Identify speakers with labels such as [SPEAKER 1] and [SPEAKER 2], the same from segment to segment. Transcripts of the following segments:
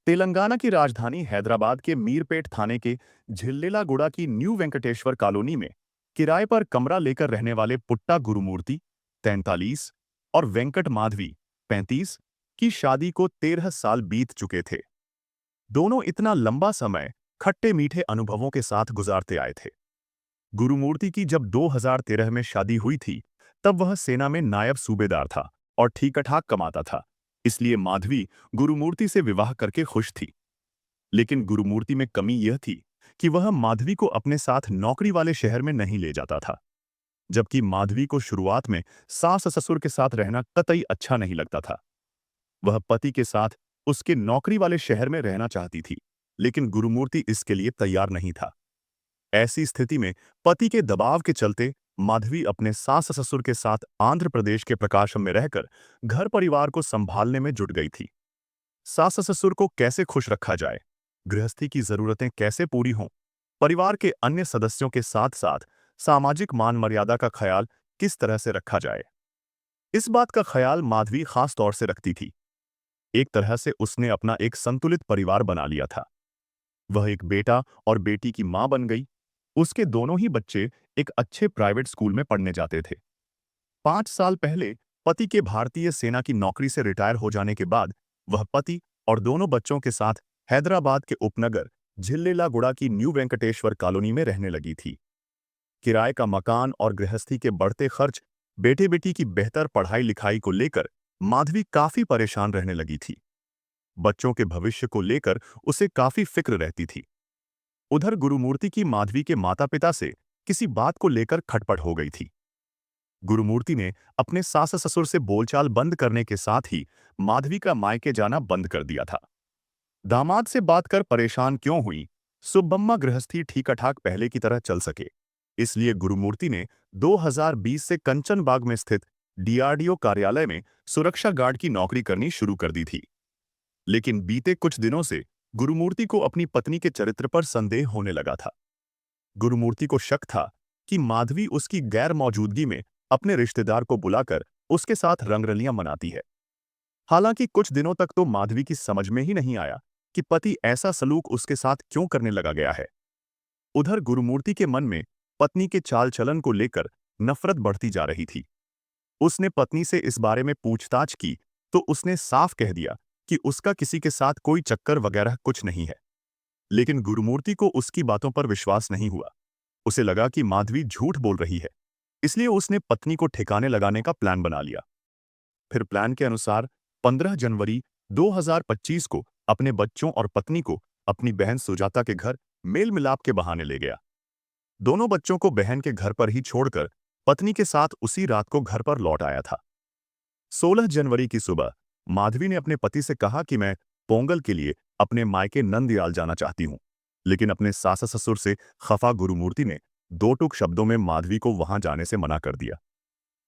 [SPEAKER 1] तेलंगाना की राजधानी हैदराबाद के मीरपेट थाने के झिल्लेलागुड़ा की न्यू वेंकटेश्वर कॉलोनी में किराए पर कमरा लेकर रहने वाले पुट्टा गुरुमूर्ति 43 और वेंकट माधवी 35 की शादी को 13 साल बीत चुके थे। दोनों इतना लंबा समय खट्टे मीठे अनुभवों के साथ गुजारते आए थे। गुरुमूर्ति की जब 2013 में शादी हुई थी, तब वह सेना में नायब सूबेदार था और ठीक-ठाक कमाता था। इसलिए माधवी गुरुमूर्ति से विवाह करके खुश थी। लेकिन गुरुमूर्ति में कमी यह थी कि वह माधवी को अपने साथ नौकरी वाले शहर में नहीं ले जाता था। जबकि माधवी को शुरुआत में सास ससुर के साथ रहना कतई अच्छा नहीं लगता था। वह पति के साथ उसके नौकरी वाले शहर में रहना चाहती थी, लेकिन गुरुमूर्ति इसके लिए तैयार नहीं था। ऐसी स्थिति में पति के दबाव के चलते माधवी अपने सास ससुर के साथ आंध्र प्रदेश के प्रकाशम में रहकर घर परिवार को संभालने में जुट गई थी। सास ससुर को कैसे खुश रखा जाए, गृहस्थी की जरूरतें कैसे पूरी हों, परिवार के अन्य सदस्यों के साथ साथ सामाजिक मान मर्यादा का ख्याल किस तरह से रखा जाए, इस बात का ख्याल माधवी खास तौर से रखती थी। एक तरह से उसने अपना एक संतुलित परिवार बना लिया था। वह एक बेटा और बेटी की मां बन गई। उसके दोनों ही बच्चे एक अच्छे प्राइवेट स्कूल में पढ़ने जाते थे। 5 साल पहले पति के भारतीय सेना की नौकरी से रिटायर हो जाने के बाद वह पति और दोनों बच्चों के साथ हैदराबाद के उपनगर झिल्लेलागुड़ा की न्यू वेंकटेश्वर कॉलोनी में रहने लगी थी। किराए का मकान और गृहस्थी के बढ़ते खर्च, बेटे बेटी की बेहतर पढ़ाई लिखाई को लेकर माधवी काफी परेशान रहने लगी थी। बच्चों के भविष्य को लेकर उसे काफी फिक्र रहती थी। उधर गुरुमूर्ति की माधवी के माता पिता से किसी बात को लेकर खटपट हो गई थी। गुरुमूर्ति ने अपने सास ससुर से बोलचाल बंद करने के साथ ही माधवी का मायके जाना बंद कर दिया था। दामाद से बात कर परेशान क्यों हुई, सुब्बम्मा गृहस्थी ठीक-ठाक पहले की तरह चल सके, इसलिए गुरुमूर्ति ने 2020 से कंचनबाग में स्थित डीआरडीओ कार्यालय में सुरक्षा गार्ड की नौकरी करनी शुरू कर दी थी। लेकिन बीते कुछ दिनों से गुरुमूर्ति को अपनी पत्नी के चरित्र पर संदेह होने लगा था। गुरुमूर्ति को शक था कि माधवी उसकी गैर मौजूदगी में अपने रिश्तेदार को बुलाकर उसके साथ रंगरलियां मनाती है। हालांकि कुछ दिनों तक तो माधवी की समझ में ही नहीं आया कि पति ऐसा सलूक उसके साथ क्यों करने लगा गया है। उधर गुरुमूर्ति के मन में पत्नी के चाल चलन को लेकर नफरत बढ़ती जा रही थी। उसने पत्नी से इस बारे में पूछताछ की तो उसने साफ कह दिया कि उसका किसी के साथ कोई चक्कर वगैरह कुछ नहीं है। लेकिन गुरुमूर्ति को उसकी बातों पर विश्वास नहीं हुआ। उसे लगा कि माधवी झूठ बोल रही है, इसलिए उसने पत्नी को ठिकाने लगाने का प्लान बना लिया। फिर प्लान के अनुसार 15 जनवरी 2025 को अपने बच्चों और पत्नी को अपनी बहन सुजाता के घर मेल मिलाप के बहाने ले गया। दोनों बच्चों को बहन के घर पर ही छोड़कर पत्नी के साथ उसी रात को घर पर लौट आया था। 16 जनवरी की सुबह माधवी ने अपने पति से कहा कि मैं पोंगल के लिए अपने मायके नंदयाल जाना चाहती हूं, लेकिन अपने सास ससुर से खफा गुरुमूर्ति ने दो टूक शब्दों में माधवी को वहां जाने से मना कर दिया।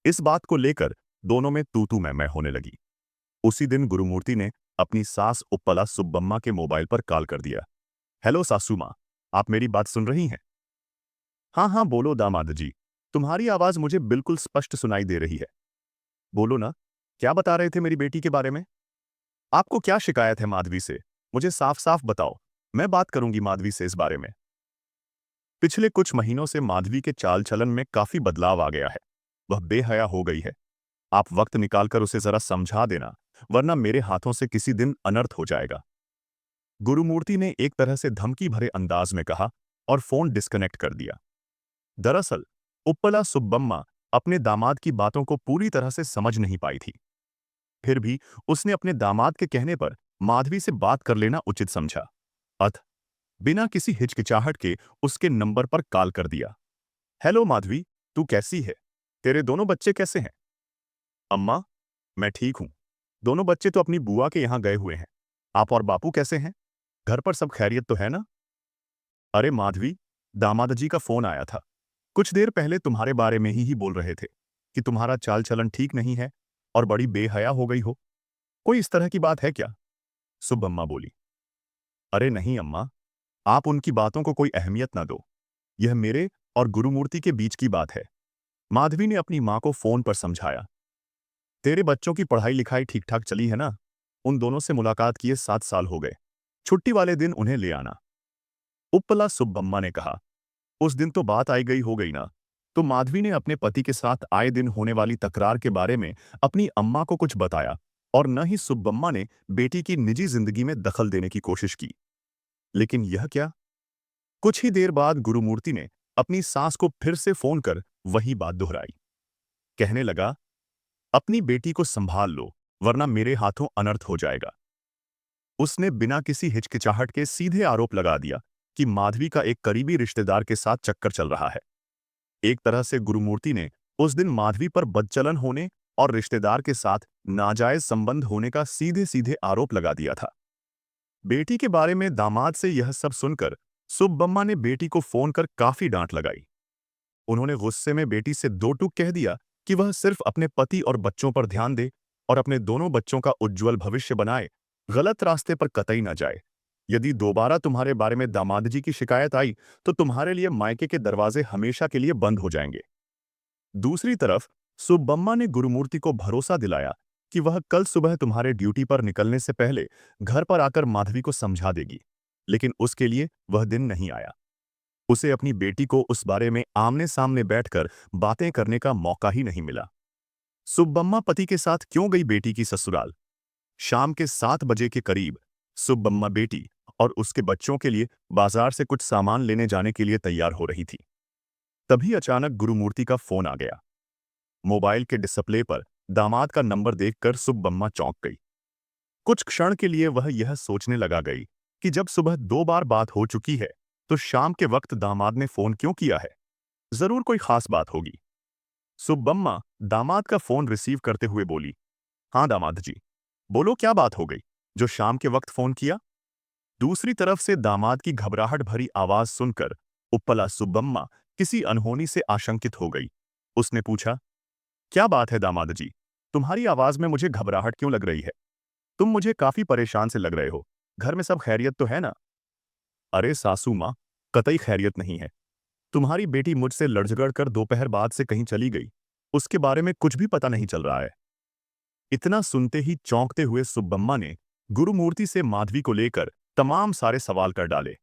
[SPEAKER 1] इस बात को लेकर दोनों में तू मैं होने लगी। उसी दिन गुरुमूर्ति ने अपनी सास उत्पला सुब्बम्मा के मोबाइल पर कॉल कर दिया। हेलो सासू माँ, आप मेरी बात सुन रही हैं? हाँ हाँ बोलो दामाद जी, तुम्हारी आवाज मुझे बिल्कुल स्पष्ट सुनाई दे रही है। बोलो ना, क्या बता रहे थे मेरी बेटी के बारे में? आपको क्या शिकायत है माधवी से? मुझे साफ साफ बताओ, मैं बात करूंगी माधवी से इस बारे में। पिछले कुछ महीनों से माधवी के चाल चलन में काफी बदलाव आ गया है। वह बेहया हो गई है। आप वक्त निकालकर उसे जरा समझा देना, वरना मेरे हाथों से किसी दिन अनर्थ हो जाएगा। गुरुमूर्ति ने एक तरह से धमकी भरे अंदाज में कहा और फोन डिस्कनेक्ट कर दिया। दरअसल उत्पला सुब्बम्मा अपने दामाद की बातों को पूरी तरह से समझ नहीं पाई थी। फिर भी उसने अपने दामाद के कहने पर माधवी से बात कर लेना उचित समझा। अतः बिना किसी हिचकिचाहट के उसके नंबर पर कॉल कर दिया। हेलो माधवी, तू कैसी है? तेरे दोनों बच्चे कैसे हैं? अम्मा, मैं ठीक हूं। दोनों बच्चे तो अपनी बुआ के यहां गए हुए हैं। आप और बापू कैसे हैं? घर पर सब खैरियत तो है ना? अरे माधवी, दामाद जी का फोन आया था। कुछ देर पहले तुम्हारे बारे में ही बोल रहे थे कि तुम्हारा चाल चलन ठीक नहीं है और बड़ी बेहया हो गई हो। कोई इस तरह की बात है क्या? सुब्बम्मा बोली। अरे नहीं अम्मा, आप उनकी बातों को कोई अहमियत ना दो। यह मेरे और गुरुमूर्ति के बीच की बात है। माधवी ने अपनी मां को फोन पर समझाया। तेरे बच्चों की पढ़ाई लिखाई ठीक ठाक चली है ना? उन दोनों से मुलाकात किए 7 साल हो गए। छुट्टी वाले दिन उन्हें ले आना। उपला सुब्बम्मा ने कहा, उस दिन तो बात आई गई हो गई ना। तो माधवी ने अपने पति के साथ आए दिन होने वाली तकरार के बारे में अपनी अम्मा को कुछ बताया और न ही सुब्बम्मा ने बेटी की निजी जिंदगी में दखल देने की कोशिश की। लेकिन यह क्या? कुछ ही देर बाद गुरुमूर्ति ने अपनी सास को फिर से फोन कर वही बात दोहराई। कहने लगा, अपनी बेटी को संभाल लो, वरना मेरे हाथों अनर्थ हो जाएगा। उसने बिना किसी हिचकिचाहट के सीधे आरोप लगा दिया कि माधवी का एक करीबी रिश्तेदार के साथ चक्कर चल रहा है। एक तरह से गुरुमूर्ति ने उस दिन माधवी पर बदचलन होने और रिश्तेदार के साथ नाजायज संबंध होने का सीधे सीधे आरोप लगा दिया था। बेटी के बारे में दामाद से यह सब सुनकर सुब्बम्मा ने बेटी को फोन कर काफी डांट लगाई। उन्होंने गुस्से में बेटी से दो टूक कह दिया कि वह सिर्फ अपने पति और बच्चों पर ध्यान दे और अपने दोनों बच्चों का उज्जवल भविष्य बनाए, गलत रास्ते पर कतई न जाए। यदि दोबारा तुम्हारे बारे में दामाद जी की शिकायत आई तो तुम्हारे लिए मायके के दरवाजे हमेशा के लिए बंद हो जाएंगे। दूसरी तरफ सुब्बम्मा ने गुरुमूर्ति को भरोसा दिलाया कि वह कल सुबह तुम्हारे ड्यूटी पर निकलने से पहले घर पर आकर माधवी को समझा देगी। लेकिन उसके लिए वह दिन नहीं आया। उसे अपनी बेटी को उस बारे में आमने सामने बैठकर बातें करने का मौका ही नहीं मिला। सुब्बम्मा पति के साथ क्यों गई बेटी की ससुराल? शाम के 7 बजे के करीब सुब्बम्मा बेटी और उसके बच्चों के लिए बाजार से कुछ सामान लेने जाने के लिए तैयार हो रही थी। तभी अचानक गुरुमूर्ति का फोन आ गया। मोबाइल के डिस्प्ले पर दामाद का नंबर देखकर सुब्बम्मा चौंक गई। कुछ क्षण के लिए वह यह सोचने लगा गई कि जब सुबह 2 बार बात हो चुकी है तो शाम के वक्त दामाद ने फोन क्यों किया है? जरूर कोई खास बात होगी। सुब्बम्मा दामाद का फोन रिसीव करते हुए बोली, हाँ दामाद जी, बोलो क्या बात हो गई जो शाम के वक्त फोन किया? दूसरी तरफ से दामाद की घबराहट भरी आवाज सुनकर उपला सुब्बम्मा किसी अनहोनी से आशंकित हो गई। उसने पूछा, क्या बात है दामाद जी? तुम्हारी आवाज में मुझे घबराहट क्यों लग रही है? तुम मुझे काफी परेशान से लग रहे हो। घर में सब खैरियत तो है ना? अरे सासू माँ, कतई खैरियत नहीं है। तुम्हारी बेटी मुझसे लड़ झगड़ कर दोपहर बाद से कहीं चली गई। उसके बारे में कुछ भी पता नहीं चल रहा है। इतना सुनते ही चौंकते हुए सुब्बम्मा ने गुरुमूर्ति से माधवी को लेकर तमाम सारे सवाल कर डाले।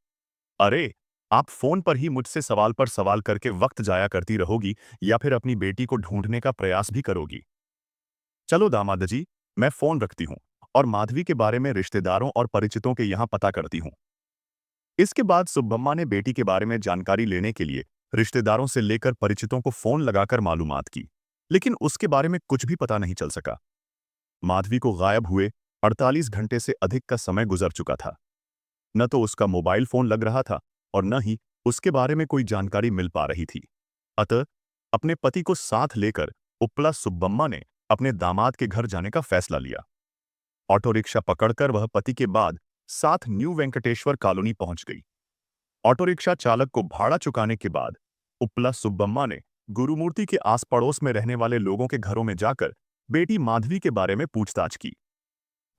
[SPEAKER 1] अरे, आप फोन पर ही मुझसे सवाल पर सवाल करके वक्त जाया करती रहोगी या फिर अपनी बेटी को ढूंढने का प्रयास भी करोगी? चलो दामाद जी, मैं फोन रखती हूँ और माधवी के बारे में रिश्तेदारों और परिचितों के यहाँ पता करती हूँ। इसके बाद सुब्बम्मा ने बेटी के बारे में जानकारी लेने के लिए रिश्तेदारों से लेकर परिचितों को फोन लगाकर मालूमात की, लेकिन उसके बारे में कुछ भी पता नहीं चल सका। माधवी को गायब हुए 48 घंटे से अधिक का समय गुजर चुका था। न तो उसका मोबाइल फोन लग रहा था और न ही उसके बारे में कोई जानकारी मिल पा रही थी। अतः अपने पति को साथ लेकर उपला सुब्बम्मा ने अपने दामाद के घर जाने का फैसला लिया। ऑटो रिक्शा पकड़कर वह पति के बाद साथ न्यू वेंकटेश्वर कॉलोनी पहुंच गई। ऑटो रिक्शा चालक को भाड़ा चुकाने के बाद उपला सुब्बम्मा ने गुरुमूर्ति के आस पड़ोस में रहने वाले लोगों के घरों में जाकर बेटी माधवी के बारे में पूछताछ की।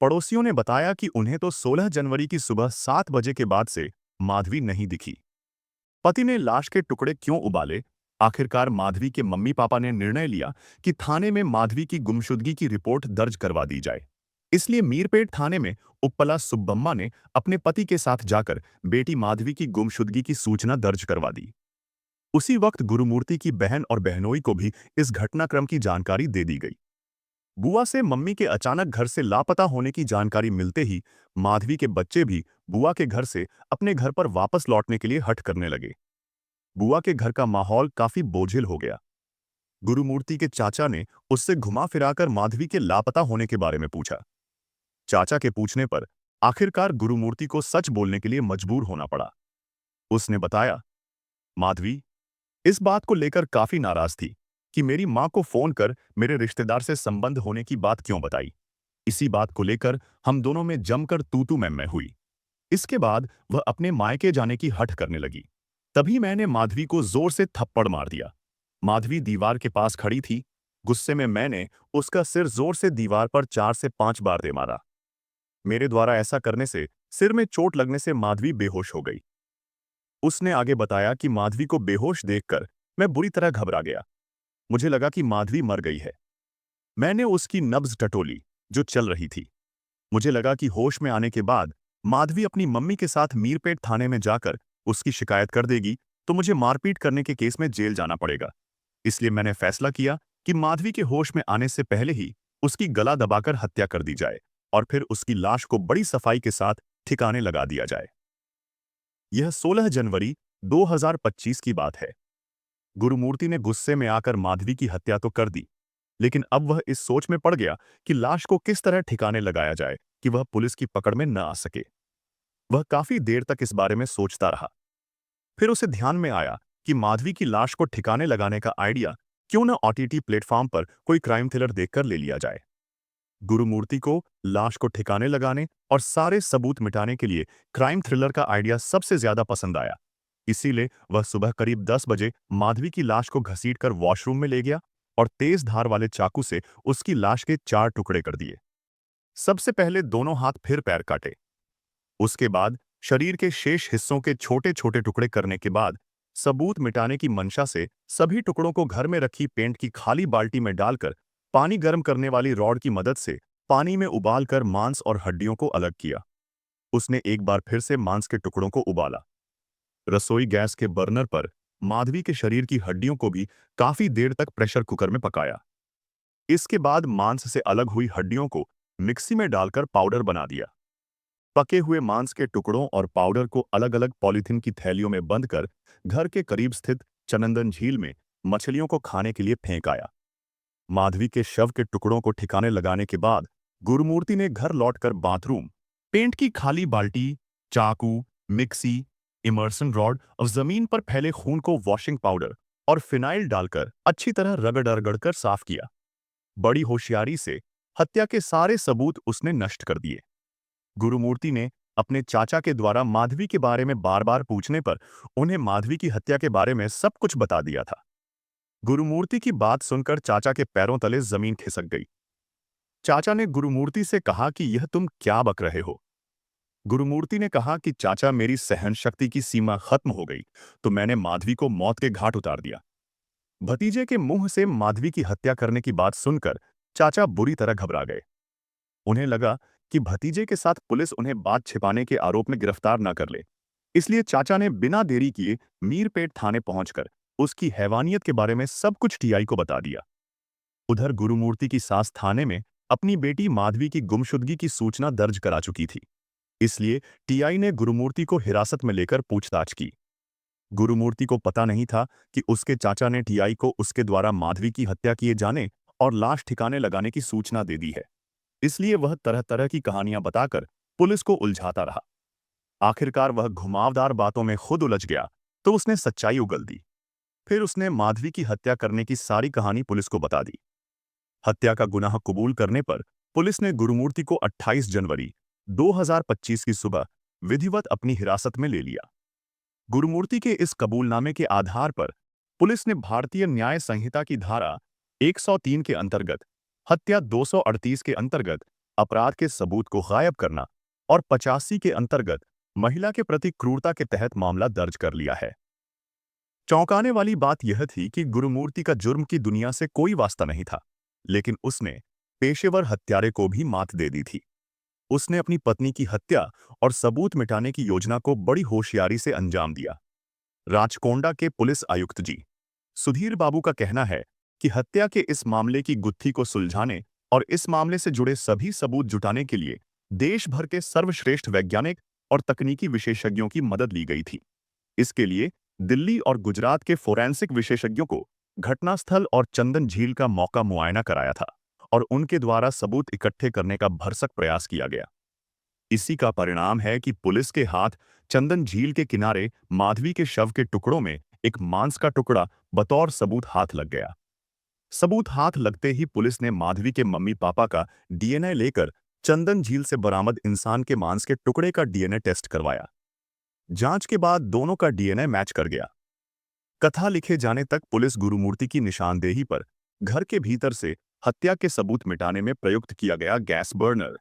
[SPEAKER 1] पड़ोसियों ने बताया कि उन्हें तो 16 जनवरी की सुबह 7 बजे के बाद से माधवी नहीं दिखी। पति ने लाश के टुकड़े क्यों उबाले? आखिरकार माधवी के मम्मी पापा ने निर्णय लिया कि थाने में माधवी की गुमशुदगी की रिपोर्ट दर्ज करवा दी जाए। इसलिए मीरपेट थाने में उपला सुब्बम्मा ने अपने पति के साथ जाकर बेटी माधवी की गुमशुदगी की सूचना दर्ज करवा दी। उसी वक्त गुरुमूर्ति की बहन और बहनोई को भी इस घटनाक्रम की जानकारी दे दी गई। बुआ से मम्मी के अचानक घर से लापता होने की जानकारी मिलते ही माधवी के बच्चे भी बुआ के घर से अपने घर पर वापस लौटने के लिए हट करने लगे। बुआ के घर का माहौल काफी बोझिल हो गया। गुरुमूर्ति के चाचा ने उससे घुमा फिराकर माधवी के लापता होने के बारे में पूछा। चाचा के पूछने पर आखिरकार गुरुमूर्ति को सच बोलने के लिए मजबूर होना पड़ा। उसने बताया, माधवी इस बात को लेकर काफी नाराज थी कि मेरी मां को फोन कर मेरे रिश्तेदार से संबंध होने की बात क्यों बताई। इसी बात को लेकर हम दोनों में जमकर तू मैं हुई। इसके बाद वह अपने मायके जाने की हठ करने लगी। तभी मैंने माधवी को जोर से थप्पड़ मार दिया। माधवी दीवार के पास खड़ी थी। गुस्से में मैंने उसका सिर जोर से दीवार पर 4 से 5 बार दे मारा। मेरे द्वारा ऐसा करने से सिर में चोट लगने से माधवी बेहोश हो गई। उसने आगे बताया कि माधवी को बेहोश देखकर मैं बुरी तरह घबरा गया। मुझे लगा कि माधवी मर गई है। मैंने उसकी नब्ज टटोली जो चल रही थी। मुझे लगा कि होश में आने के बाद माधवी अपनी मम्मी के साथ मीरपेट थाने में जाकर उसकी शिकायत कर देगी तो मुझे मारपीट करने के केस में जेल जाना पड़ेगा। इसलिए मैंने फैसला किया कि माधवी के होश में आने से पहले ही उसकी गला दबाकर हत्या कर दी जाए और फिर उसकी लाश को बड़ी सफाई के साथ ठिकाने लगा दिया जाए। यह 16 जनवरी 2025 की बात है। गुरुमूर्ति ने गुस्से में आकर माधवी की हत्या तो कर दी, लेकिन अब वह इस सोच में पड़ गया कि लाश को किस तरह ठिकाने लगाया जाए कि वह पुलिस की पकड़ में न आ सके। वह काफी देर तक इस बारे में सोचता रहा। फिर उसे ध्यान में आया कि माधवी की लाश को ठिकाने लगाने का आइडिया क्यों न ओटीटी प्लेटफॉर्म पर कोई क्राइम थ्रिलर देखकर ले लिया जाए। गुरुमूर्ति को लाश को ठिकाने लगाने और सारे सबूत मिटाने के लिए क्राइम थ्रिलर का आइडिया सबसे ज्यादा पसंद आया। इसीलिए वह सुबह करीब 10 बजे माधवी की लाश को घसीटकर वॉशरूम में ले गया और तेज धार वाले चाकू से उसकी लाश के 4 टुकड़े कर दिए। सबसे पहले दोनों हाथ फिर पैर काटे। उसके बाद शरीर के शेष हिस्सों के छोटे छोटे टुकड़े करने के बाद सबूत मिटाने की मंशा से सभी टुकड़ों को घर में रखी पेंट की खाली बाल्टी में डालकर पानी गर्म करने वाली रॉड की मदद से पानी में उबालकर मांस और हड्डियों को अलग किया। उसने एक बार फिर से मांस के टुकड़ों को उबाला। रसोई गैस के बर्नर पर माधवी के शरीर की हड्डियों को भी काफी देर तक प्रेशर कुकर में पकाया। इसके बाद मांस से अलग हुई हड्डियों को मिक्सी में डालकर पाउडर बना दिया। पके हुए मांस के टुकड़ों और पाउडर को अलग अलग पॉलीथीन की थैलियों में बंद कर घर के करीब स्थित चनंदन झील में मछलियों को खाने के लिए फेंक आया। माधवी के शव के टुकड़ों को ठिकाने लगाने के बाद गुरुमूर्ति ने घर लौटकर बाथरूम, पेंट की खाली बाल्टी, चाकू, मिक्सी, इमर्सन रॉड और जमीन पर फैले खून को वॉशिंग पाउडर और फिनाइल डालकर अच्छी तरह रगड़ रगड़ कर साफ किया। बड़ी होशियारी से हत्या के सारे सबूत उसने नष्ट कर दिए। गुरुमूर्ति ने अपने चाचा के द्वारा माधवी के बारे में बार बार पूछने पर उन्हें माधवी की हत्या के बारे में सब कुछ बता दिया था। गुरुमूर्ति की बात सुनकर चाचा के पैरों तले जमीन खिसक गई। चाचा ने गुरुमूर्ति से कहा कि यह तुम क्या बक रहे हो। गुरुमूर्ति ने कहा कि चाचा, मेरी सहन शक्ति की सीमा खत्म हो गई तो मैंने माधवी को मौत के घाट उतार दिया। भतीजे के मुंह से माधवी की हत्या करने की बात सुनकर चाचा बुरी तरह घबरा गए। उन्हें लगा कि भतीजे के साथ पुलिस उन्हें बात छिपाने के आरोप में गिरफ्तार न कर ले। इसलिए चाचा ने बिना देरी किए मीरपेट थाने पहुंचकर उसकी हैवानियत के बारे में सब कुछ टीआई को बता दिया। उधर गुरुमूर्ति की सास थाने में अपनी बेटी माधवी की गुमशुदगी की सूचना दर्ज करा चुकी थी। इसलिए टीआई ने गुरुमूर्ति को हिरासत में लेकर पूछताछ की। गुरुमूर्ति को पता नहीं था कि उसके चाचा ने टीआई को उसके द्वारा माधवी की हत्या किए जाने और लाश ठिकाने लगाने की सूचना दे दी है। इसलिए वह तरह तरह की कहानियां बताकर पुलिस को उलझाता रहा। आखिरकार वह घुमावदार बातों में खुद उलझ गया तो उसने सच्चाई उगल दी। फिर उसने माधवी की हत्या करने की सारी कहानी पुलिस को बता दी। हत्या का गुनाह कबूल करने पर पुलिस ने गुरुमूर्ति को 28 जनवरी 2025 की सुबह विधिवत अपनी हिरासत में ले लिया। गुरुमूर्ति के इस कबूलनामे के आधार पर पुलिस ने भारतीय न्याय संहिता की धारा 103 के अंतर्गत हत्या, 238 के अंतर्गत अपराध के सबूत को गायब करना और 85 के अंतर्गत महिला के प्रति क्रूरता के तहत मामला दर्ज कर लिया है। चौंकाने वाली बात यह थी कि गुरुमूर्ति का जुर्म की दुनिया से कोई वास्ता नहीं था, लेकिन उसने पेशेवर हत्यारे को भी मात दे दी थी। उसने अपनी पत्नी की हत्या और सबूत मिटाने की योजना को बड़ी होशियारी से अंजाम दिया। राचकोंडा के पुलिस आयुक्त जी सुधीर बाबू का कहना है कि हत्या के इस मामले की गुत्थी को सुलझाने और इस मामले से जुड़े सभी सबूत जुटाने के लिए देश भर के सर्वश्रेष्ठ वैज्ञानिक और तकनीकी विशेषज्ञों की मदद ली गई थी। इसके लिए दिल्ली और गुजरात के फोरेंसिक विशेषज्ञों को घटनास्थल और चंदन झील का मौका मुआयना कराया था और उनके द्वारा सबूत इकट्ठे करने का भरसक प्रयास किया गया। इसी का परिणाम है कि पुलिस के हाथ चंदन झील के किनारे माधवी के शव के टुकड़ों में एक मांस का टुकड़ा बतौर सबूत हाथ लग गया। सबूत हाथ लगते ही पुलिस ने माधवी के मम्मी पापा का डीएनए लेकर चंदन झील से बरामद इंसान के मांस के टुकड़े का डीएनए टेस्ट करवाया। जांच के बाद दोनों का डीएनए मैच कर गया। कथा लिखे जाने तक पुलिस गुरुमूर्ति की निशानदेही पर घर के भीतर से हत्या के सबूत मिटाने में प्रयुक्त किया गया गैस बर्नर,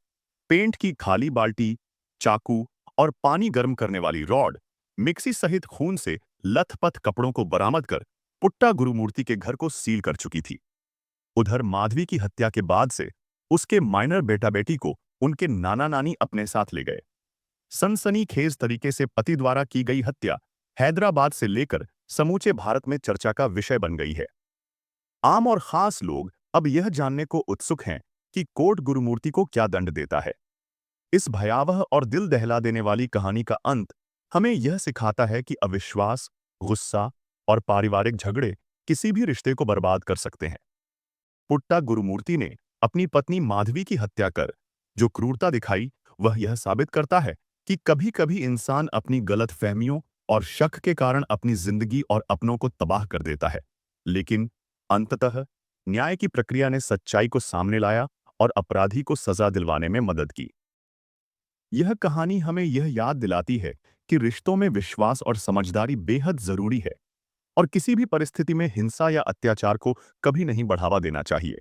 [SPEAKER 1] पेंट की खाली बाल्टी, चाकू और पानी गर्म करने वाली रॉड, मिक्सी सहित खून से लथपथ कपड़ों को बरामद कर पुट्टा गुरुमूर्ति के घर को सील कर चुकी थी। उधर माधवी की हत्या के बाद से उसके माइनर बेटा बेटी को उनके नाना नानी अपने साथ ले गए। सनसनीखेज तरीके से पति द्वारा की गई हत्या हैदराबाद से लेकर समूचे भारत में चर्चा का विषय बन गई है। आम और खास लोग अब यह जानने को उत्सुक हैं कि कोर्ट गुरुमूर्ति को क्या दंड देता है। इस भयावह और दिल दहला देने वाली कहानी का अंत हमें यह सिखाता है कि अविश्वास, गुस्सा और पारिवारिक झगड़े किसी भी रिश्ते को बर्बाद कर सकते हैं। पुट्टा गुरुमूर्ति ने अपनी पत्नी माधवी की हत्या कर जो क्रूरता दिखाई, वह यह साबित करता है कि कभी-कभी इंसान अपनी गलतफहमियों और शक के कारण अपनी जिंदगी और अपनों को तबाह कर देता है। लेकिन अंततः न्याय की प्रक्रिया ने सच्चाई को सामने लाया और अपराधी को सजा दिलवाने में मदद की। यह कहानी हमें यह याद दिलाती है कि रिश्तों में विश्वास और समझदारी बेहद जरूरी है और किसी भी परिस्थिति में हिंसा या अत्याचार को कभी नहीं बढ़ावा देना चाहिए।